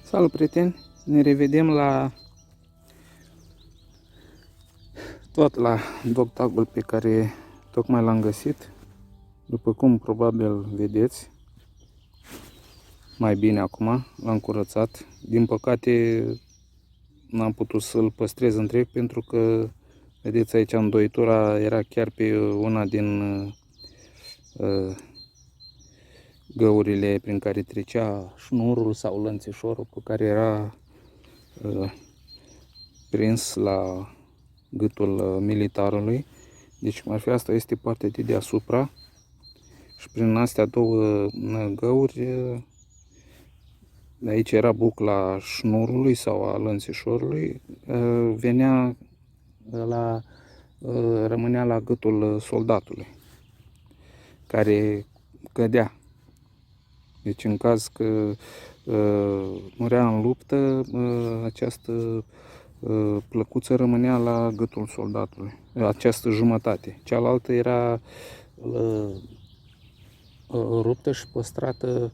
Salut, prieteni! Ne revedem la dog tag-ul pe care tocmai l-am găsit. După cum probabil vedeți, mai bine acum, l-am curățat. Din păcate n-am putut să-l păstrez întreg pentru că, vedeți aici, îndoitura era chiar pe una din găurile prin care trecea șnurul sau lănțișorul cu care era prins la gâtul militarului. Deci cum ar fi, asta este partea de deasupra și prin astea două găuri, aici era bucla șnurului sau a lănțișorului, venea rămânea la gâtul soldatului care cădea. Deci în caz că murea în luptă, această plăcuță rămânea la gâtul soldatului, această jumătate. Cealaltă era ruptă și păstrată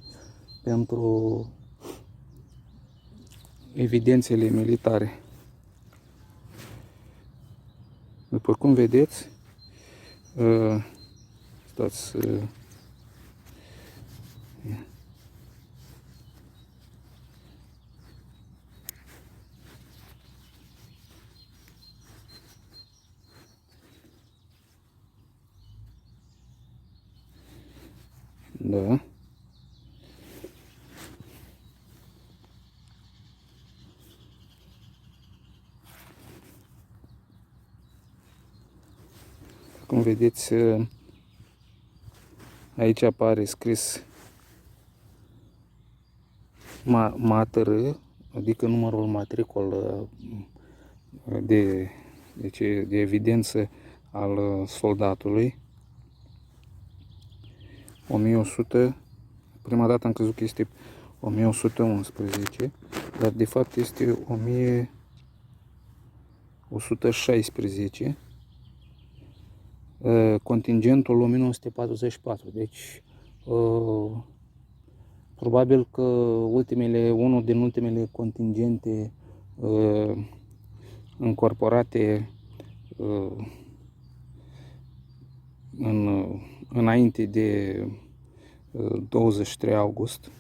pentru evidențele militare. După cum vedeți, stați, da. Cum vedeți, aici apare scris MATR, adică numărul matricol de evidență al soldatului. 1100, prima dată am crezut că este 1111, dar de fapt este 1116. Contingentul 1944, deci probabil că unul din ultimele contingente încorporate înainte de 23 august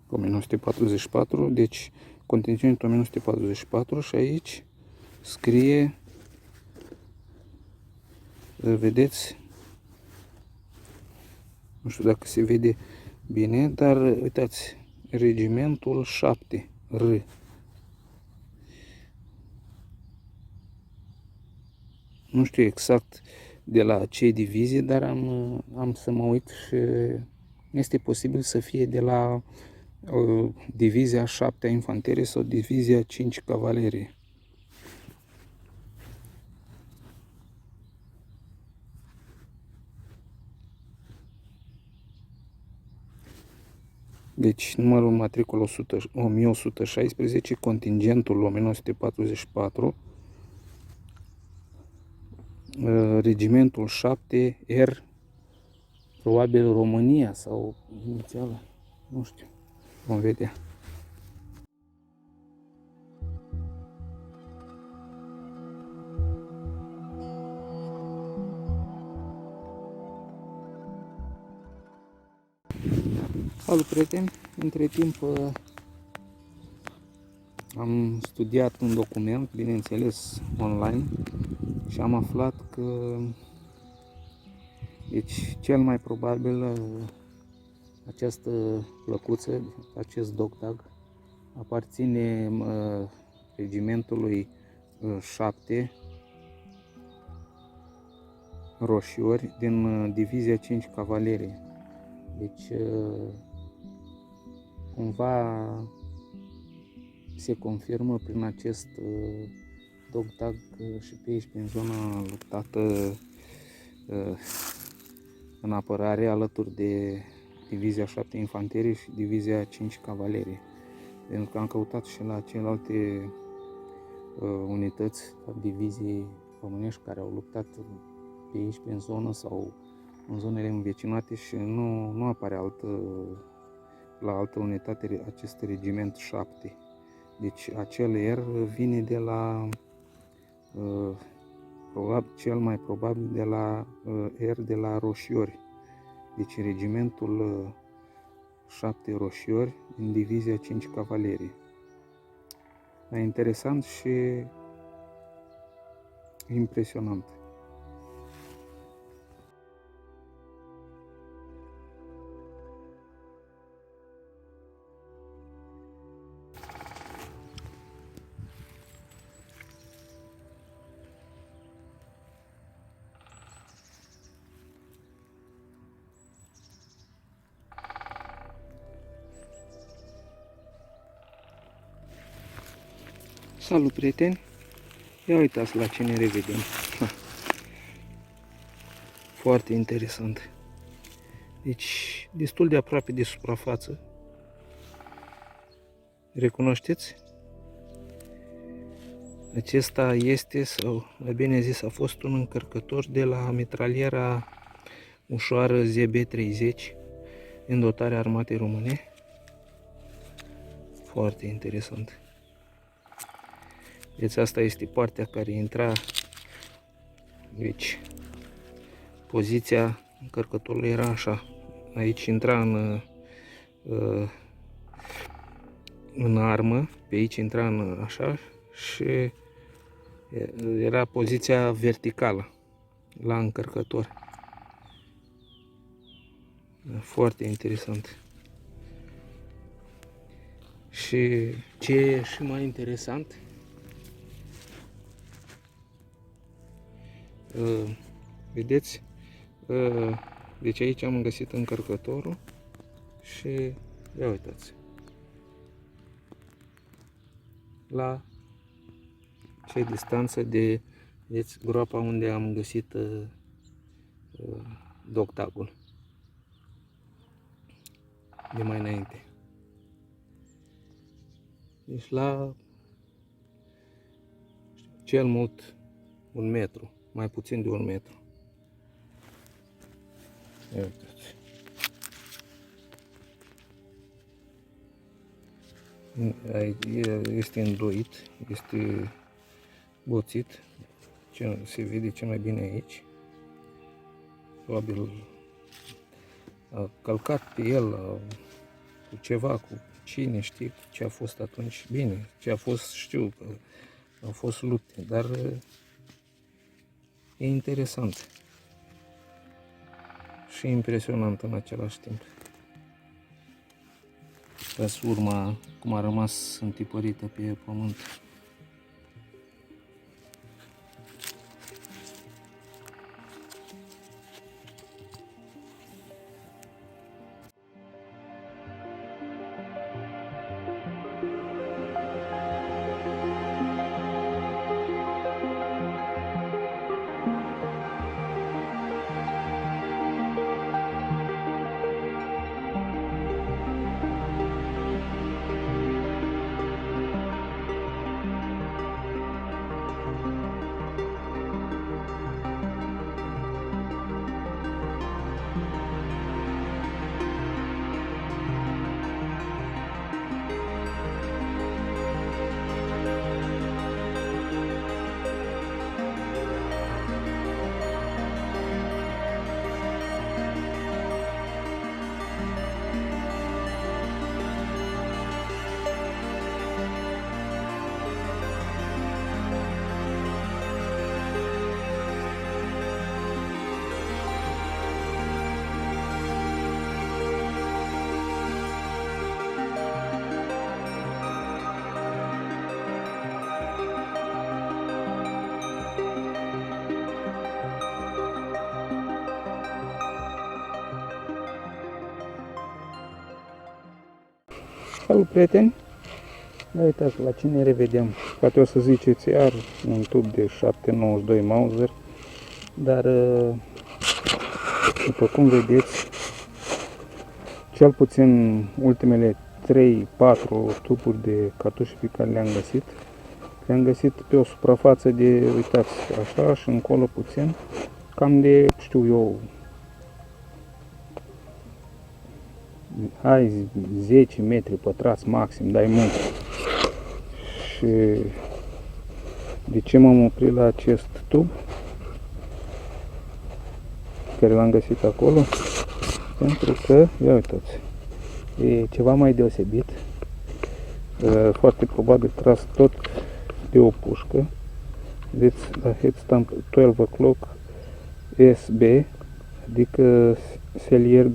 1944, deci contingentul 1944 și aici scrie, vedeți, nu știu dacă se vede bine, dar uitați, regimentul 7 R. Nu știu exact de la ce divizie, dar am să mă uit și este posibil să fie de la divizia 7 a infanterie sau divizia 5 cavalerie. Deci numărul matricol 1116, contingentul 1944, regimentul 7 R, probabil România sau inițială, nu știu, vom vedea. Salut, prieteni! Între timp am studiat un document, bineînțeles online, și am aflat că, deci, cel mai probabil această plăcuță, acest dog tag, aparține regimentului 7 roșiori din divizia 5 cavalerie. Deci cumva se confirmă prin acest dog tag și pe aici, prin zona luptată în apărare, alături de divizia 7 infanterie și divizia 5 cavalerie. Pentru că am căutat și la celelalte unități, divizii românești care au luptat pe aici, prin zonă sau în zonele învecinate, și nu apare altă la altă unitate acest regiment 7. Deci acel R vine de la, cel mai probabil de la R de la Roșiori. Deci regimentul 7 Roșiori din divizia 5 Cavalerie. E interesant și impresionant. Salut, prieteni! Ia uitați la ce ne revedem. Foarte interesant. Deci, destul de aproape de suprafață. Recunoașteți? Acesta este, sau mai bine zis, a fost un încărcător de la mitraliera ușoară ZB30 în dotarea armatei române. Foarte interesant. Deci asta este partea care intra, deci poziția încărcătorului era așa, aici intra în armă, pe aici intra în așa și era poziția verticală la încărcător. Foarte interesant. Și ce e și mai interesant, vedeți, deci aici am găsit încărcătorul și ia uitați la ce distanță de, vedeți, groapa unde am găsit doctagul de mai înainte. Deci la cel mult 1 metru, mai puțin de 1 metru. Ia uitați. Este îndoit, este boțit, se vede cel mai bine aici. Probabil a călcat pe el cu ceva, cu cine știe ce a fost atunci. Bine, ce a fost știu că au fost lupte, dar e interesant și impresionant în același timp. Uitați urma cum a rămas întipărită pe pământ. Salut, prieteni! Uitați la ce ne revedem. Poate o să ziceți iar un tub de 7,92 Mauser, dar după cum vedeți, cel puțin ultimele 3-4 tuburi de cartușe pe care le-am găsit pe o suprafață de, uitați, așa și încolo puțin, cam de, știu eu, hai 10 metri pătrați maxim, dai mult. Și de ce m-am oprit la acest tub care l-am găsit acolo? Pentru că, ia uitați, e ceva mai deosebit. Foarte probabil tras tot de o pușcă. Vedeți la headstamp 12 o'clock SB, adică Sellier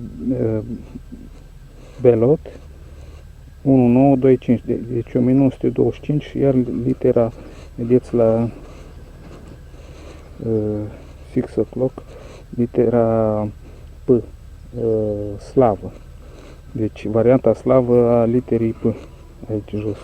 Belot 1925, deci 1925, iar litera, vedeți la 6 o'clock, litera P, slavă. Deci varianta slavă a literii P, aici jos.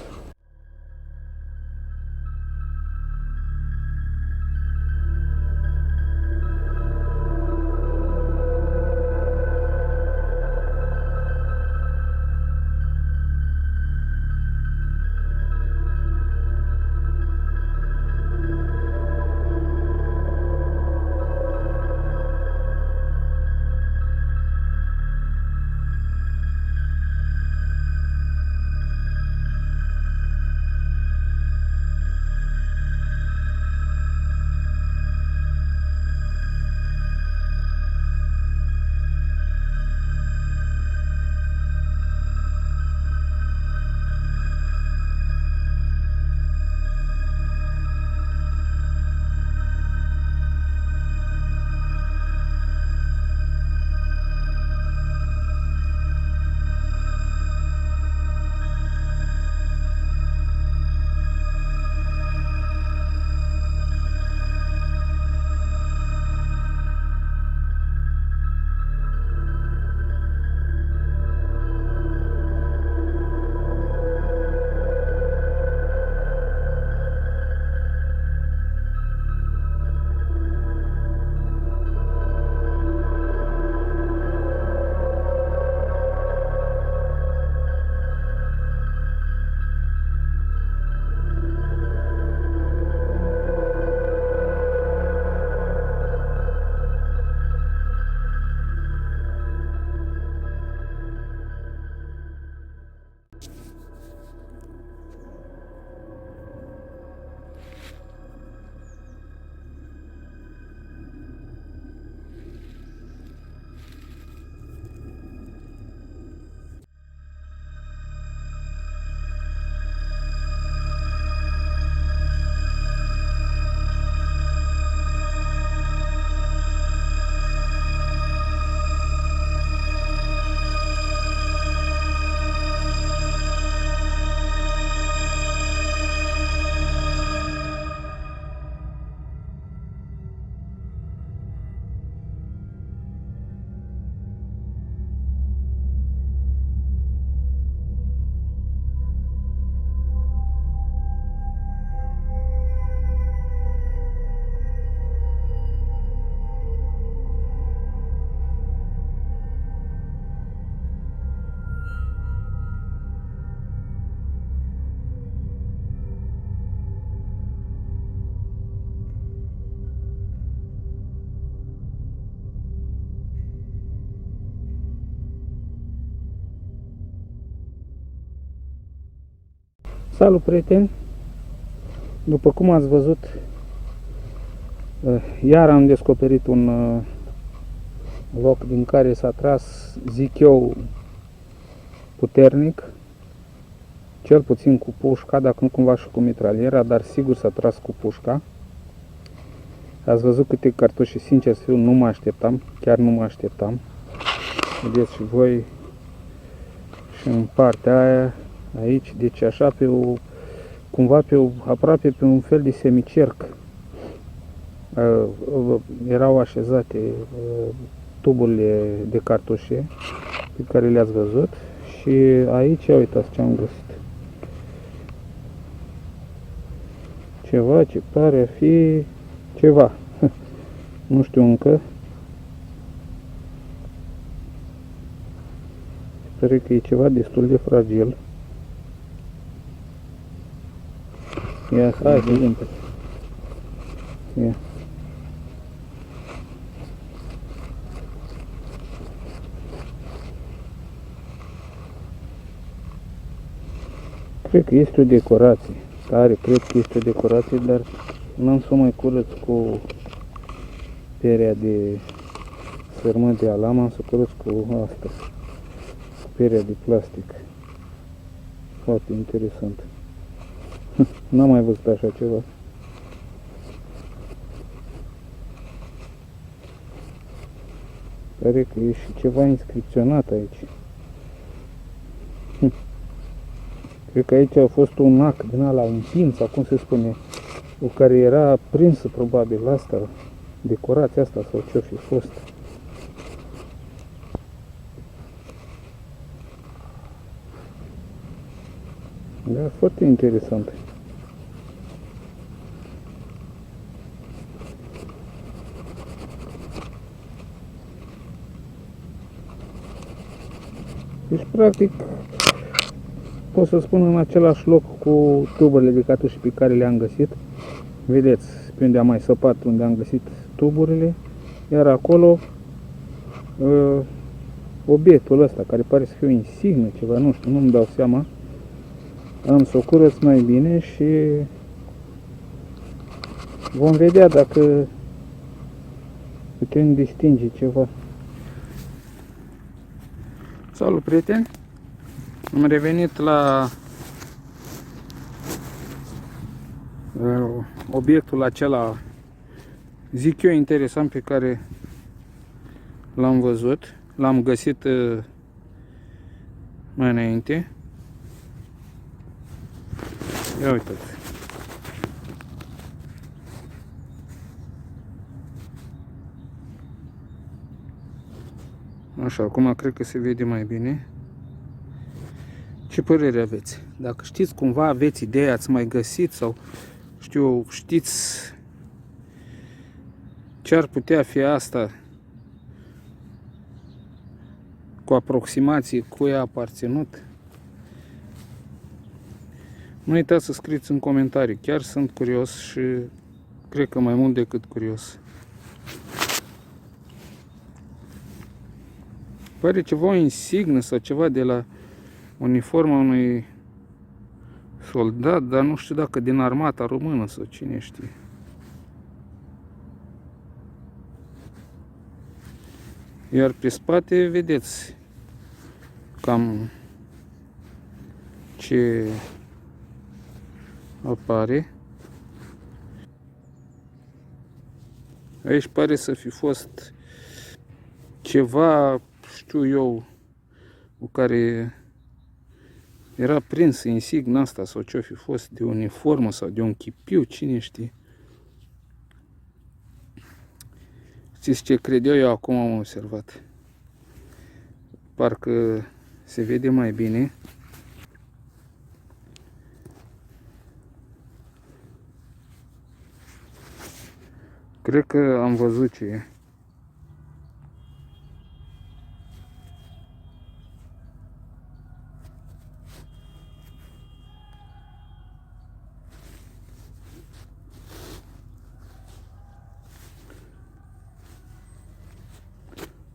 Salut, prieteni! După cum ați văzut, iar am descoperit un loc din care s-a tras, zic eu, puternic, cel puțin cu pușca, dacă nu cumva și cu mitraliera, dar sigur s-a tras cu pușca. Ați văzut câte cartușe, sincer să fiu, nu mă așteptam, chiar nu mă așteptam. Vedeți și voi și în partea aia, aici, deci așa pe o, cumva pe o, aproape pe un fel de semicerc erau așezate tuburile de cartușe pe care le-ați văzut și aici, uitați ce am găsit. Ceva ce pare a fi ceva, nu știu încă. Sper că e ceva destul de fragil. Ia, hai, vedem. Ia. Cred că este o decorație. Tare, cred că este o decorație, dar n-am să o mai curăț cu perea de sărmă de alam, am să curăț cu asta, cu perea de plastic. Foarte interesant. N-am mai văzut așa ceva. Pare că e și ceva inscripționat aici. Cred că aici a fost un ac din ala, un pin, sau cum se spune, cu care era prinsă probabil asta, decorația asta sau ce-o fi fost. Da, foarte interesant. Deci, practic, pot să spun în același loc cu tuburile de catușe pe care le-am găsit. Vedeți, pe unde am mai săpat, unde am găsit tuburile, iar acolo obiectul ăsta, care pare să fie o insignă, ceva, nu știu, nu-mi dau seama. Am să o curăț mai bine și vom vedea dacă putem distinge ceva. Salut, prieteni! Am revenit la obiectul acela, zic eu, interesant, pe care l-am văzut, l-am găsit mai înainte. Ia uitați. Așa, acum cred că se vede mai bine. Ce părere aveți? Dacă știți cumva, aveți idee, ați mai găsit sau știu, știți ce ar putea fi asta, cu aproximație, cui a aparținut? Nu uitați să scrieți în comentarii, chiar sunt curios și cred că mai mult decât curios. Pare ceva, o insignă sau ceva de la uniforma unui soldat, dar nu știu dacă din armata română sau cine știe. Iar pe spate vedeți cam ce apare. Aici pare să fi fost ceva, știu eu, cu care era prins insigna asta sau ce-o fi fost, de uniformă sau de un chipiu, cine știe. Știți ce cred eu acum am observat? Parcă se vede mai bine. Cred că am văzut ce e.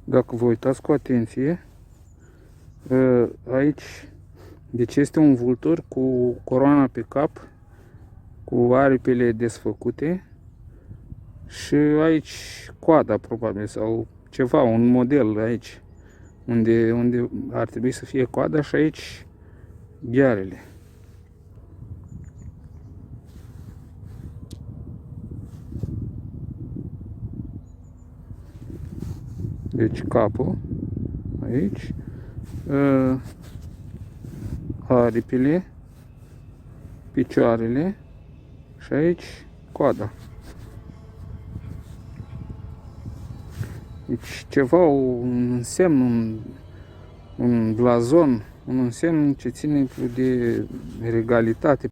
Dacă vă uitați cu atenție, aici, deci este un vultur cu coroana pe cap, cu aripile desfăcute și aici coada probabil sau ceva, un model aici, unde ar trebui să fie coada și aici ghearele. Deci capul, aici, aripile, picioarele și aici coada. Deci ceva, un semn, un blazon, un semn ce ține de regalitate.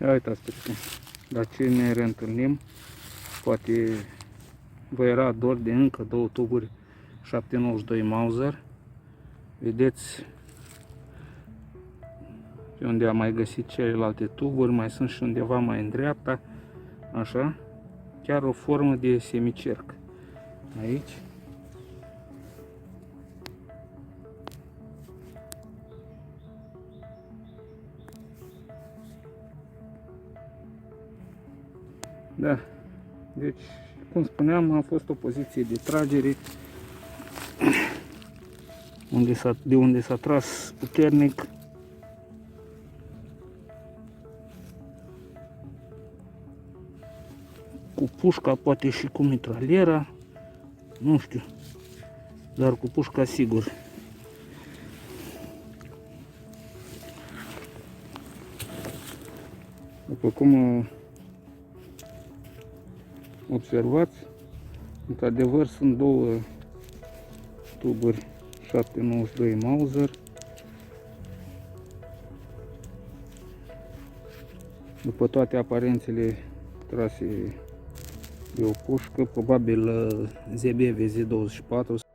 Ia uitați pe ce. La ce ne reîntâlnim, poate vă era dor de încă două tuburi 792 Mauser. Vedeți pe unde am mai găsit celelalte tuburi, mai sunt și undeva mai în dreapta, așa, chiar o formă de semicerc. Aici. Da, deci, cum spuneam, a fost o poziție de tragere de unde s-a tras puternic. Cu pușca, poate și cu mitraliera, nu știu, dar cu pușca sigur. După cum observați, într-adevăr sunt două tuburi 792 Mauser. După toate aparențele trase de o pușcă, probabil ZB VZ24